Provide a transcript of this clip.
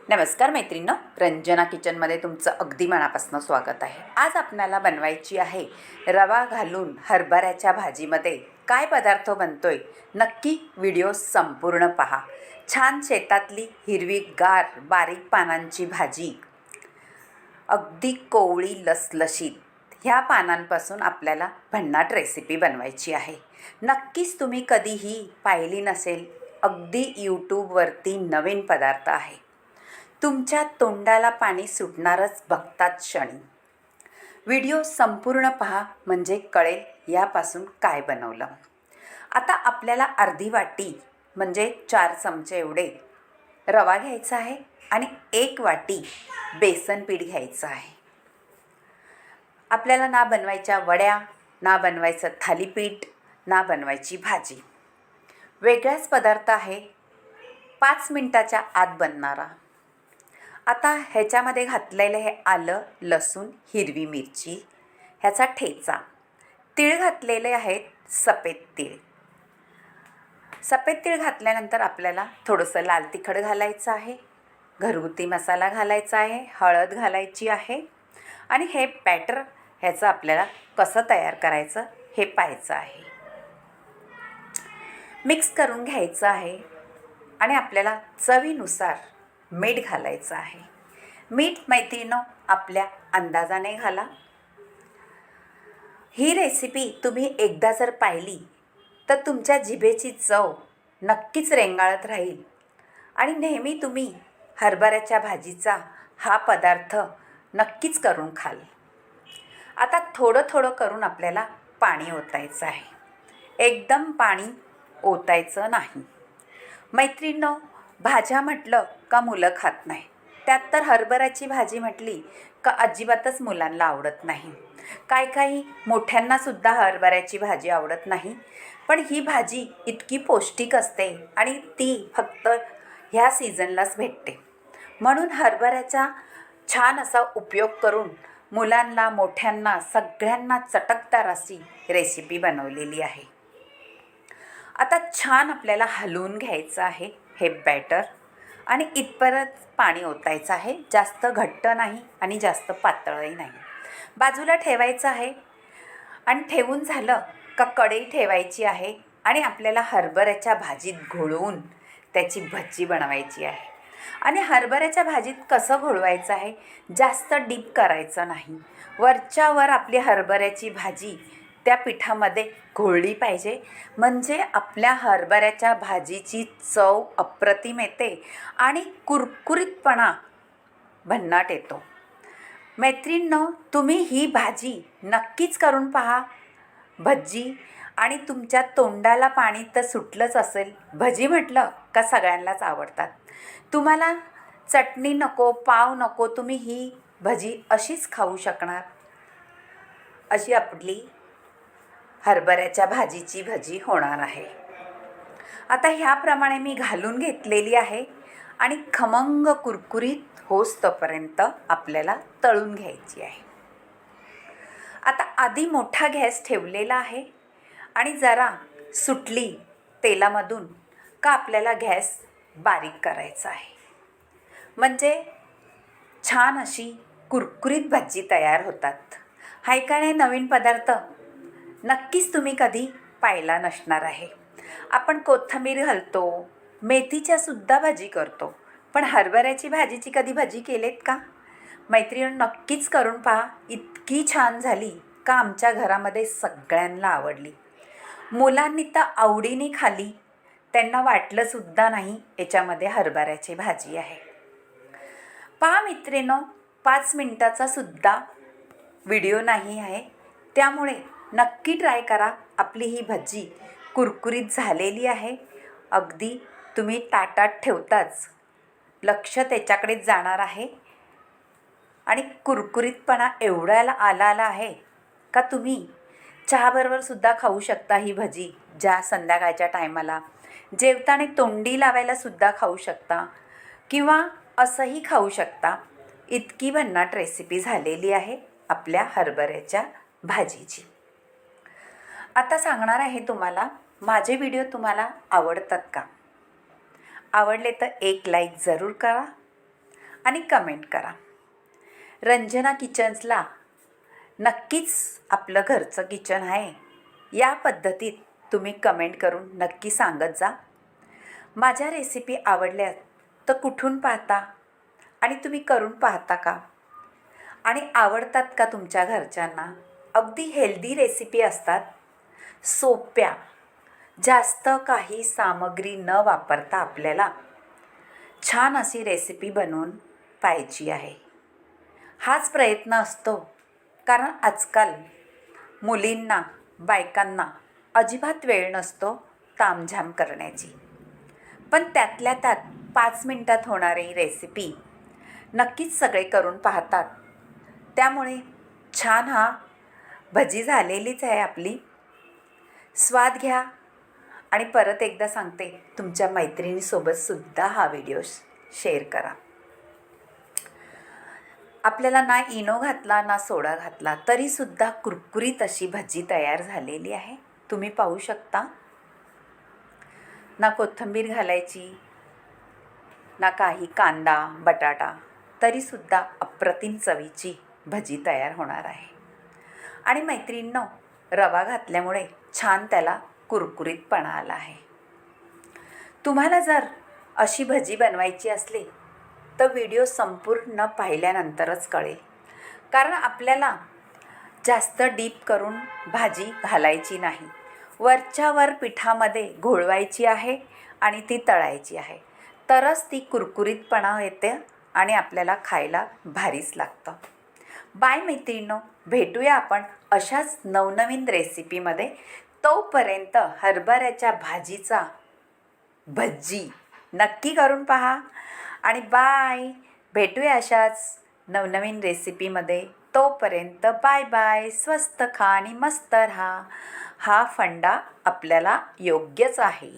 नमस्कार मैत्रिणींनो, रंजना किचनमध्ये तुमचं अगदी मनापासून स्वागत आहे। आज आपल्याला बनवायची आहे रवा घालून हरभऱ्याच्या भाजीमध्ये काय पदार्थ बनतोय, नक्की व्हिडिओ संपूर्ण पहा। छान शेतातली हिरवीगार बारीक पानांची भाजी, अगदी कोवळी लसलशीत, ह्या पानांपासून आपल्याला भन्नाट रेसिपी बनवायची आहे। नक्कीच तुम्ही कधीही पाहिली नसेल, अगदी यूट्यूबवरती नवीन पदार्थ आहे। तुमच्या तोंडाला पाणी सुटणारच बघताच क्षणी। व्हिडिओ संपूर्ण पहा म्हणजे कळेल यापासून काय बनवलं। आता आपल्याला अर्धी वाटी म्हणजे 4 चमचे एवढे रवा घ्यायचा आहे आणि 1 वाटी बेसन पीठ घ्यायचं आहे। आपल्याला ना बनवायच्या वड्या, ना बनवायचं थालीपीठ, ना बनवायची भाजी, वेगळाच पदार्थ आहे, 5 मिनिटाच्या आत बनणारा। आता ह्याच्यामध्ये घातलेलं हे आलं, लसूण, हिरवी मिरची, ह्याचा ठेचा, तीळ घातलेले आहेत, सफेद तीळ। सफेद तीळ घातल्यानंतर आपल्याला थोडंसं लाल तिखट घालायचं आहे, घरगुती मसाला घालायचा आहे, हळद घालायची आहे आणि हे बॅटर ह्याचं आपल्याला कसं तयार करायचं हे पाहायचं आहे। मिक्स करून घ्यायचं आहे आणि आपल्याला चवीनुसार मीठ घालायचं आहे। मीठ मैत्रिणींनो आपल्या अंदाजाने घाला। ही रेसिपी तुम्ही एकदा जर पाहिली तर तुमच्या जिभेची चव नक्कीच रेंगाळत राहील आणि नेहमी तुम्ही हरभऱ्याच्या भाजीचा हा पदार्थ नक्कीच करून खाल। आता थोडं थोडं करून आपल्याला पाणी ओतायचं आहे, एकदम पाणी ओतायचं नाही। मैत्रिणींनो, भाज्या म्हटलं का मुलं खात नाही, त्यात तर हरभऱ्याची भाजी म्हटली का अजिबातच मुलांना आवडत नाही। काही मोठ्यांनासुद्धा हरभऱ्याची भाजी आवडत नाही, पण ही भाजी इतकी पौष्टिक असते आणि ती फक्त ह्या सीझनलाच भेटते। म्हणून हरभऱ्याचा छान असा उपयोग करून मुलांना, मोठ्यांना, सगळ्यांना चटकदार अशी रेसिपी बनवलेली आहे। आता छान आपल्याला हलवून घ्यायचं आहे हे बॅटर आणि इथपर्यंत पाणी ओतायचं आहे, जास्त घट्ट नाही आणि जास्त पातळही नाही। बाजूला ठेवायचं आहे आणि ठेवून झालं का कढई ठेवायची आहे आणि आपल्याला हरभऱ्याच्या भाजीत घोळवून त्याची भजी बनवायची आहे। आणि हरभऱ्याच्या भाजीत कसं घोळवायचं आहे, जास्त डीप करायचं नाही, वरच्यावर आपली हरभऱ्याची भाजी त्या पिठामध्ये घोळली पाहिजे, म्हणजे आपल्या हरभऱ्याच्या भाजीची चव अप्रतिम येते आणि कुरकुरीतपणा भन्नाट येतो। मैत्रिणींनो, तुम्ही ही भाजी नक्कीच करून पहा, भजी, आणि तुमच्या तोंडाला पाणी तर सुटलंच असेल। भजी म्हटलं का सगळ्यांनाच आवडतात। तुम्हाला चटणी नको, पाव नको, तुम्ही ही भजी अशीच खाऊ शकणार। अशी आपली हरभऱ्याच्या भाजीची भजी होणार आहे। आता ह्याप्रमाणे मी घालून घेतलेली आहे आणि खमंग कुरकुरीत होईस्तोपर्यंत आपल्याला तळून घ्यायची आहे। आता आधी मोठा गॅस ठेवलेला आहे आणि जरा सुटली तेलामधून का आपल्याला गॅस बारीक करायचा आहे, म्हणजे छान अशी कुरकुरीत भजी तयार होतात। हा एकाने नवीन पदार्थ नक्कीच तुम्ही कधी पाहिला नसणार आहे। आपण कोथिंबीर घालतो, मेथीच्या सुद्धा भाजी करतो, पण हरभऱ्याची भाजीची कधी भजी केलेत का? मैत्रिणींनो, नक्कीच करून पहा, इतकी छान झाली का आमच्या घरामध्ये सगळ्यांना आवडली। मुलांनी तर आवडीने खाली, त्यांना वाटलंसुद्धा नाही याच्यामध्ये हरभऱ्याची भाजी आहे। पहा मित्रांनो, 5 मिनिटाचा सुद्धा व्हिडिओ नाही आहे, त्यामुळे नक्की ट्राय करा। आपली ही भजी कुरकुरीत झालेली आहे, अगदी तुम्ही ताटात ठेवताच लक्ष त्याच्याकडेच जाणार आहे आणि कुरकुरीतपणा एवढा आला आहे का तुम्ही चहाबरोबर सुद्धा खाऊ शकता ही भजी। ज्या संध्याकाळच्या टायमाला जेवताना तोंडी लावायला सुद्धा खाऊ शकता किंवा असंही खाऊ शकता। इतकी भन्नाट रेसिपी झालेली आहे आपल्या हरभऱ्याच्या भाजीची। आता सांगणार आहे तुम्हाला, माझे व्हिडिओ तुम्हाला आवडतात का? आवडले तर एक लाईक जरूर करा आणि कमेंट करा. रंजना किचन्सला नक्कीच आपलं घरचं किचन आहे या पद्धतीत तुम्ही कमेंट करून नक्की सांगत जा. माझ्या रेसिपी आवडल्या तर कुठून पाहता आणि तुम्ही करून पाहता का? आणि आवडतात का तुमच्या घरच्यांना? अगदी हेल्दी रेसिपी असतात, सोप्या, जास्त काही सामग्री न वापरता आपल्याला छान अशी रेसिपी बनवून पाहायची आहे. हाच प्रयत्न असतो, कारण आजकाल मुलींना, बायकांना अजिबात वेळ नसतो तामझाम करण्याची. पण त्यातल्या त्यात 5 मिनटात होणारी रेसिपी नक्कीच सगळे करून पाहतात. त्यामुळे छान भजी झालेलीच आहे आपली. स्वाद घ्या आणि परत एकदा सांगते, तुमच्या मैत्रिणीसोबतसुद्धा हा व्हिडिओ शेअर करा. आपल्याला ना इनो घातला ना सोडा घातला तरीसुद्धा कुरकुरीत अशी भजी तयार झालेली आहे. तुम्ही पाहू शकता. ना कोथिंबीर घालायची ना काही कांदा बटाटा, तरीसुद्धा अप्रतिम चवीची भजी तयार होणार आहे. आणि मैत्रिणींनो, रवा घातल्यामुळे छान त्याला कुरकुरीतपणा आला आहे. तुम्हाला जर अशी भजी बनवायची असली तर व्हिडिओ संपूर्ण पाहिल्यानंतरच कळेल, कारण आपल्याला जास्त डीप करून भाजी घालायची नाही. वरच्यावर पिठामध्ये घोळवायची आहे आणि ती तळायची आहे, तरच ती कुरकुरीतपणा येते आणि आपल्याला खायला भारीच लागतं. बाय मैत्रिणींनो, भेटूया आपण अशाच नवनवीन रेसिपीमध्ये. तोपर्यंत हरभऱ्याच्या भाजीचा भजी नक्की करून पहा आणि बाय. भेटूया अशाच नवनवीन रेसिपीमध्ये. तोपर्यंत बाय बाय. स्वस्त खा आणि मस्त राहा. हा फंडा आपल्याला योग्यच आहे.